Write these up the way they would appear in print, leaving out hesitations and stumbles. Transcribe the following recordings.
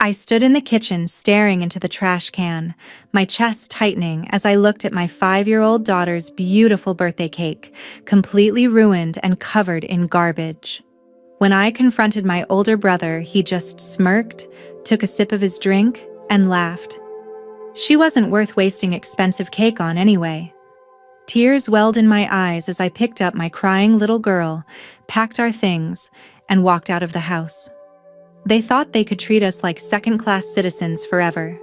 I stood in the kitchen staring into the trash can, my chest tightening as I looked at my 5-year-old daughter's beautiful birthday cake, completely ruined and covered in garbage. When I confronted my older brother, he just smirked, took a sip of his drink, and laughed. She wasn't worth wasting expensive cake on anyway. Tears welled in my eyes as I picked up my crying little girl, packed our things, and walked out of the house. They thought they could treat us like second-class citizens forever.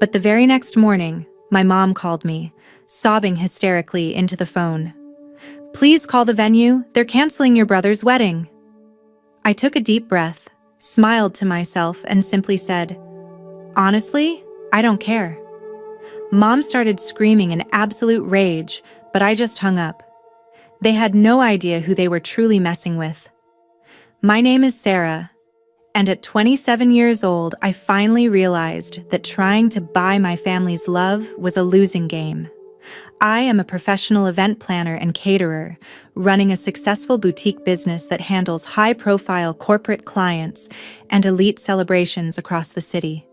But the very next morning, my mom called me, sobbing hysterically into the phone. "Please call the venue, they're canceling your brother's wedding." I took a deep breath, smiled to myself, and simply said, "Honestly, I don't care." Mom started screaming in absolute rage, but I just hung up. They had no idea who they were truly messing with. My name is Sarah, and at 27 years old, I finally realized that trying to buy my family's love was a losing game. I am a professional event planner and caterer, running a successful boutique business that handles high-profile corporate clients and elite celebrations across the city.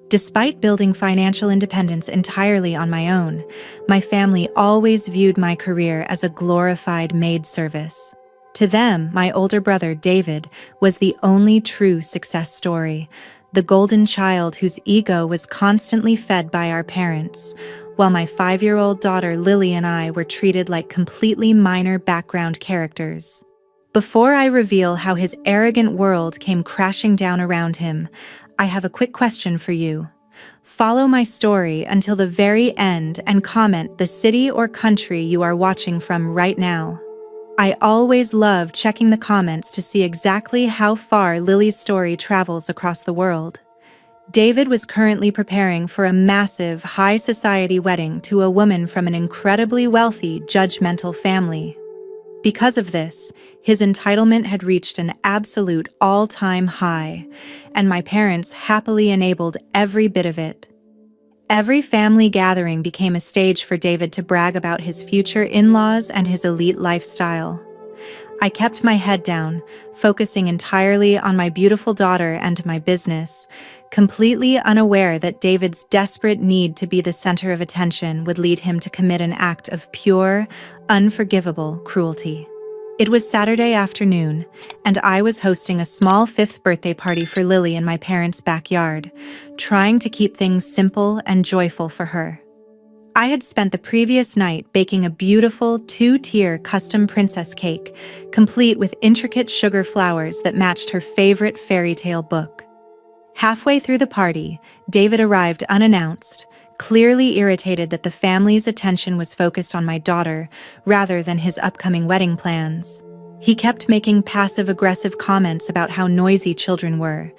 Despite building financial independence entirely on my own, my family always viewed my career as a glorified maid service. To them, my older brother, David, was the only true success story, the golden child whose ego was constantly fed by our parents, while my 5-year-old daughter, Lily, and I were treated like completely minor background characters. Before I reveal how his arrogant world came crashing down around him, I have a quick question for you. Follow my story until the very end and comment the city or country you are watching from right now. I always love checking the comments to see exactly how far Lily's story travels across the world. David was currently preparing for a massive, high-society wedding to a woman from an incredibly wealthy, judgmental family. Because of this, his entitlement had reached an absolute all-time high, and my parents happily enabled every bit of it. Every family gathering became a stage for David to brag about his future in-laws and his elite lifestyle. I kept my head down, focusing entirely on my beautiful daughter and my business, completely unaware that David's desperate need to be the center of attention would lead him to commit an act of pure, unforgivable cruelty. It was Saturday afternoon, and I was hosting a small 5th birthday party for Lily in my parents' backyard, trying to keep things simple and joyful for her. I had spent the previous night baking a beautiful 2-tier custom princess cake, complete with intricate sugar flowers that matched her favorite fairy tale book. Halfway through the party, David arrived unannounced, clearly irritated that the family's attention was focused on my daughter rather than his upcoming wedding plans. He kept making passive-aggressive comments about how noisy children were,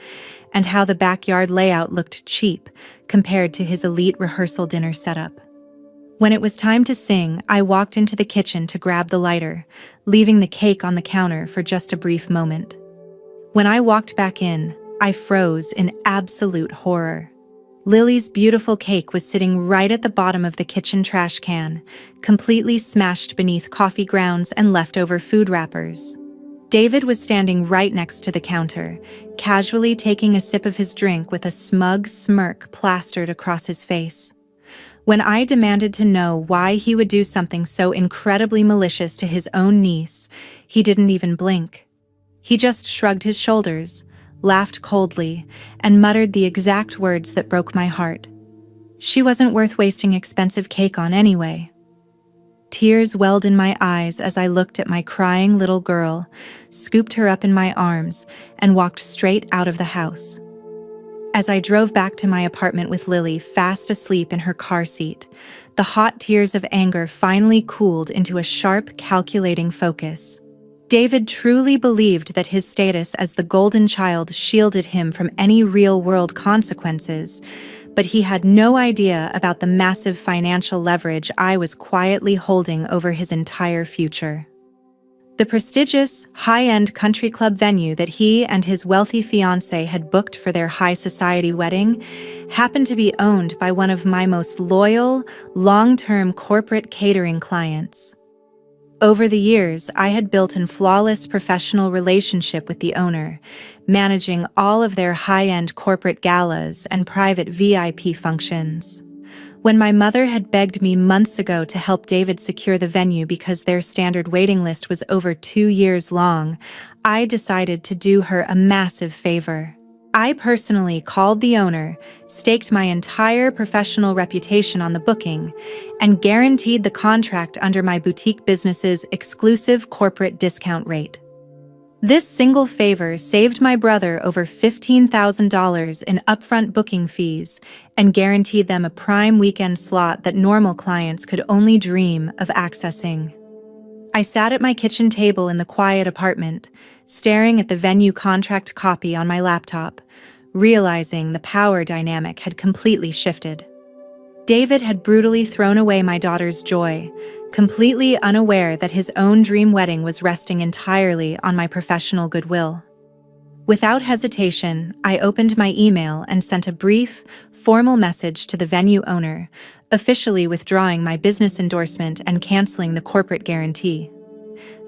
and how the backyard layout looked cheap compared to his elite rehearsal dinner setup. When it was time to sing, I walked into the kitchen to grab the lighter, leaving the cake on the counter for just a brief moment. When I walked back in, I froze in absolute horror. Lily's beautiful cake was sitting right at the bottom of the kitchen trash can, completely smashed beneath coffee grounds and leftover food wrappers. David was standing right next to the counter, casually taking a sip of his drink with a smug smirk plastered across his face. When I demanded to know why he would do something so incredibly malicious to his own niece, he didn't even blink. He just shrugged his shoulders, laughed coldly, and muttered the exact words that broke my heart. She wasn't worth wasting expensive cake on anyway. Tears welled in my eyes as I looked at my crying little girl, scooped her up in my arms, and walked straight out of the house. As I drove back to my apartment with Lily fast asleep in her car seat, the hot tears of anger finally cooled into a sharp, calculating focus. David truly believed that his status as the golden child shielded him from any real-world consequences, but he had no idea about the massive financial leverage I was quietly holding over his entire future. The prestigious, high-end country club venue that he and his wealthy fiancée had booked for their high-society wedding happened to be owned by one of my most loyal, long-term corporate catering clients. Over the years, I had built a flawless professional relationship with the owner, managing all of their high-end corporate galas and private VIP functions. When my mother had begged me months ago to help David secure the venue because their standard waiting list was over 2 years long, I decided to do her a massive favor. I personally called the owner, staked my entire professional reputation on the booking, and guaranteed the contract under my boutique business's exclusive corporate discount rate. This single favor saved my brother over $15,000 in upfront booking fees and guaranteed them a prime weekend slot that normal clients could only dream of accessing. I sat at my kitchen table in the quiet apartment, staring at the venue contract copy on my laptop, realizing the power dynamic had completely shifted. David had brutally thrown away my daughter's joy, completely unaware that his own dream wedding was resting entirely on my professional goodwill. Without hesitation, I opened my email and sent a brief, formal message to the venue owner, officially withdrawing my business endorsement and canceling the corporate guarantee.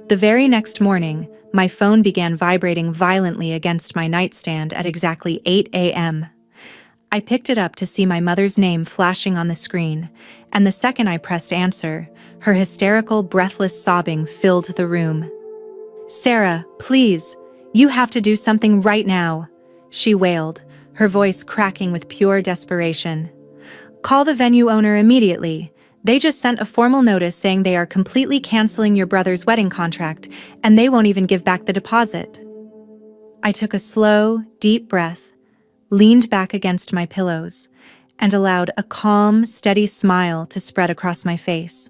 The very next morning, my phone began vibrating violently against my nightstand at exactly 8 a.m. I picked it up to see my mother's name flashing on the screen, and the second I pressed answer, her hysterical, breathless sobbing filled the room. "Sarah, please, you have to do something right now," she wailed, her voice cracking with pure desperation. "Call the venue owner immediately. They just sent a formal notice saying they are completely canceling your brother's wedding contract, and they won't even give back the deposit." I took a slow, deep breath, leaned back against my pillows, and allowed a calm, steady smile to spread across my face.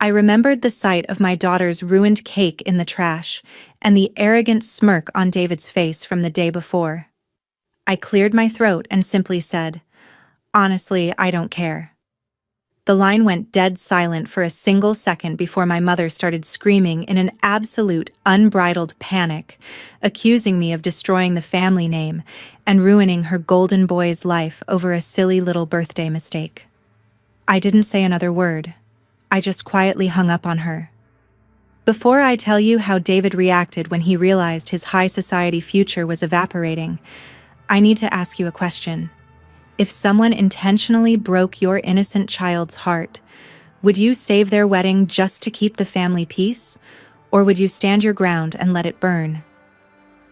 I remembered the sight of my daughter's ruined cake in the trash and the arrogant smirk on David's face from the day before. I cleared my throat and simply said, "Honestly, I don't care." The line went dead silent for a single second before my mother started screaming in an absolute, unbridled panic, accusing me of destroying the family name and ruining her golden boy's life over a silly little birthday mistake. I didn't say another word. I just quietly hung up on her. Before I tell you how David reacted when he realized his high society future was evaporating, I need to ask you a question. If someone intentionally broke your innocent child's heart, would you save their wedding just to keep the family peace, or would you stand your ground and let it burn?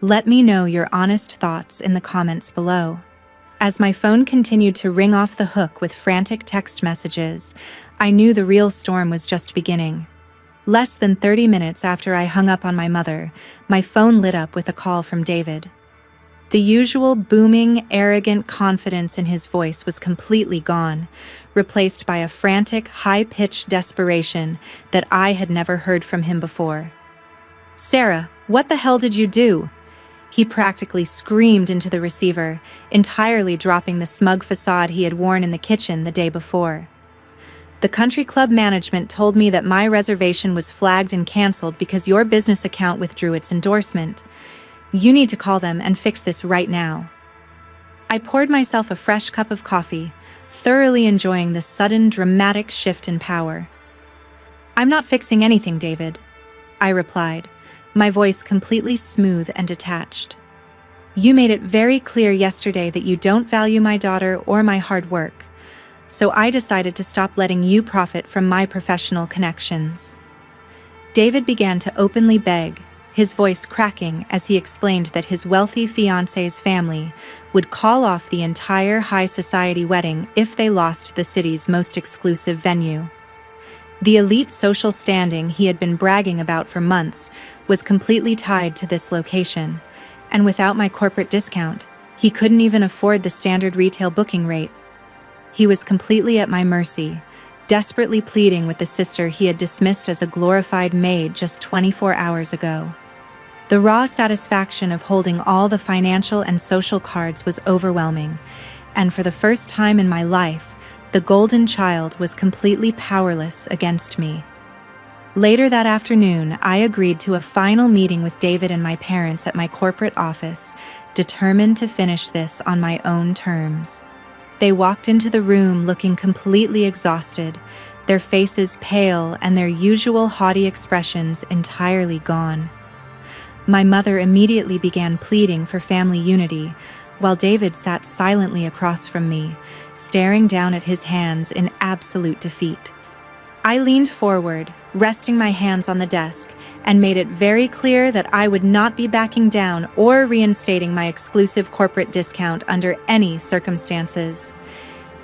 Let me know your honest thoughts in the comments below. As my phone continued to ring off the hook with frantic text messages, I knew the real storm was just beginning. Less than 30 minutes after I hung up on my mother, my phone lit up with a call from David. The usual booming, arrogant confidence in his voice was completely gone, replaced by a frantic, high-pitched desperation that I had never heard from him before. "Sarah, what the hell did you do?" He practically screamed into the receiver, entirely dropping the smug facade he had worn in the kitchen the day before. "The country club management told me that my reservation was flagged and canceled because your business account withdrew its endorsement. You need to call them and fix this right now." I poured myself a fresh cup of coffee, thoroughly enjoying the sudden, dramatic shift in power. "I'm not fixing anything, David," I replied, my voice completely smooth and detached. "You made it very clear yesterday that you don't value my daughter or my hard work, so I decided to stop letting you profit from my professional connections." David began to openly beg, his voice cracking as he explained that his wealthy fiancé's family would call off the entire high society wedding if they lost the city's most exclusive venue. The elite social standing he had been bragging about for months was completely tied to this location, and without my corporate discount, he couldn't even afford the standard retail booking rate. He was completely at my mercy, desperately pleading with the sister he had dismissed as a glorified maid just 24 hours ago. The raw satisfaction of holding all the financial and social cards was overwhelming, and for the first time in my life, the golden child was completely powerless against me. Later that afternoon, I agreed to a final meeting with David and my parents at my corporate office, determined to finish this on my own terms. They walked into the room looking completely exhausted, their faces pale and their usual haughty expressions entirely gone. My mother immediately began pleading for family unity, while David sat silently across from me, staring down at his hands in absolute defeat. I leaned forward, resting my hands on the desk, and made it very clear that I would not be backing down or reinstating my exclusive corporate discount under any circumstances.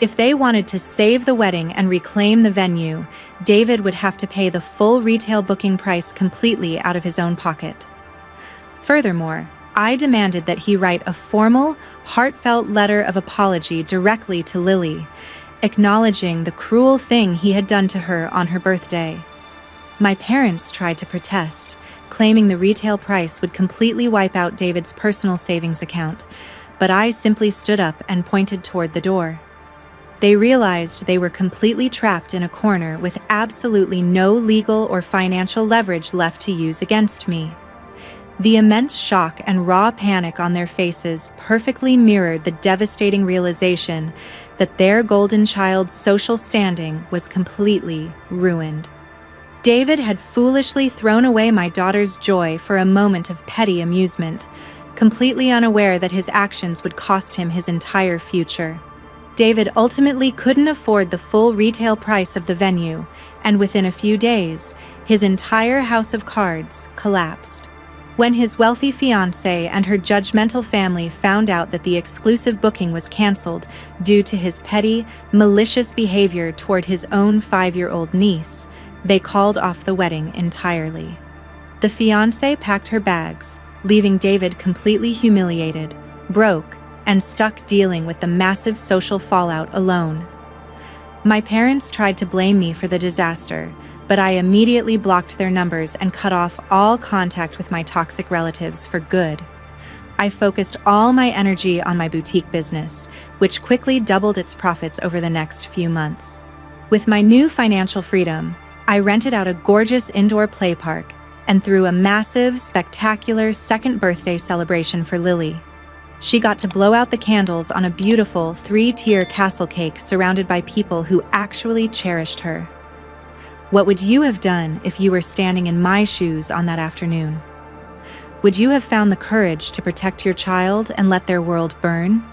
If they wanted to save the wedding and reclaim the venue, David would have to pay the full retail booking price completely out of his own pocket. Furthermore, I demanded that he write a formal, heartfelt letter of apology directly to Lily, acknowledging the cruel thing he had done to her on her birthday. My parents tried to protest, claiming the retail price would completely wipe out David's personal savings account, but I simply stood up and pointed toward the door. They realized they were completely trapped in a corner with absolutely no legal or financial leverage left to use against me. The immense shock and raw panic on their faces perfectly mirrored the devastating realization that their golden child's social standing was completely ruined. David had foolishly thrown away my daughter's joy for a moment of petty amusement, completely unaware that his actions would cost him his entire future. David ultimately couldn't afford the full retail price of the venue, and within a few days, his entire house of cards collapsed. When his wealthy fiancée and her judgmental family found out that the exclusive booking was canceled due to his petty, malicious behavior toward his own 5-year-old niece, they called off the wedding entirely. The fiancée packed her bags, leaving David completely humiliated, broke, and stuck dealing with the massive social fallout alone. My parents tried to blame me for the disaster, but I immediately blocked their numbers and cut off all contact with my toxic relatives for good. I focused all my energy on my boutique business, which quickly doubled its profits over the next few months. With my new financial freedom, I rented out a gorgeous indoor play park and threw a massive, spectacular second birthday celebration for Lily. She got to blow out the candles on a beautiful 3-tier castle cake surrounded by people who actually cherished her. What would you have done if you were standing in my shoes on that afternoon? Would you have found the courage to protect your child and let their world burn?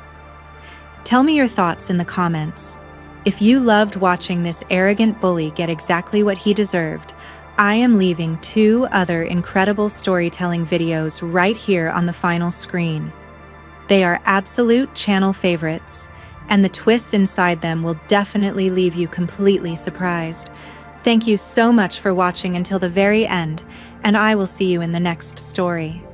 Tell me your thoughts in the comments. If you loved watching this arrogant bully get exactly what he deserved, I am leaving 2 other incredible storytelling videos right here on the final screen. They are absolute channel favorites, and the twists inside them will definitely leave you completely surprised. Thank you so much for watching until the very end, and I will see you in the next story.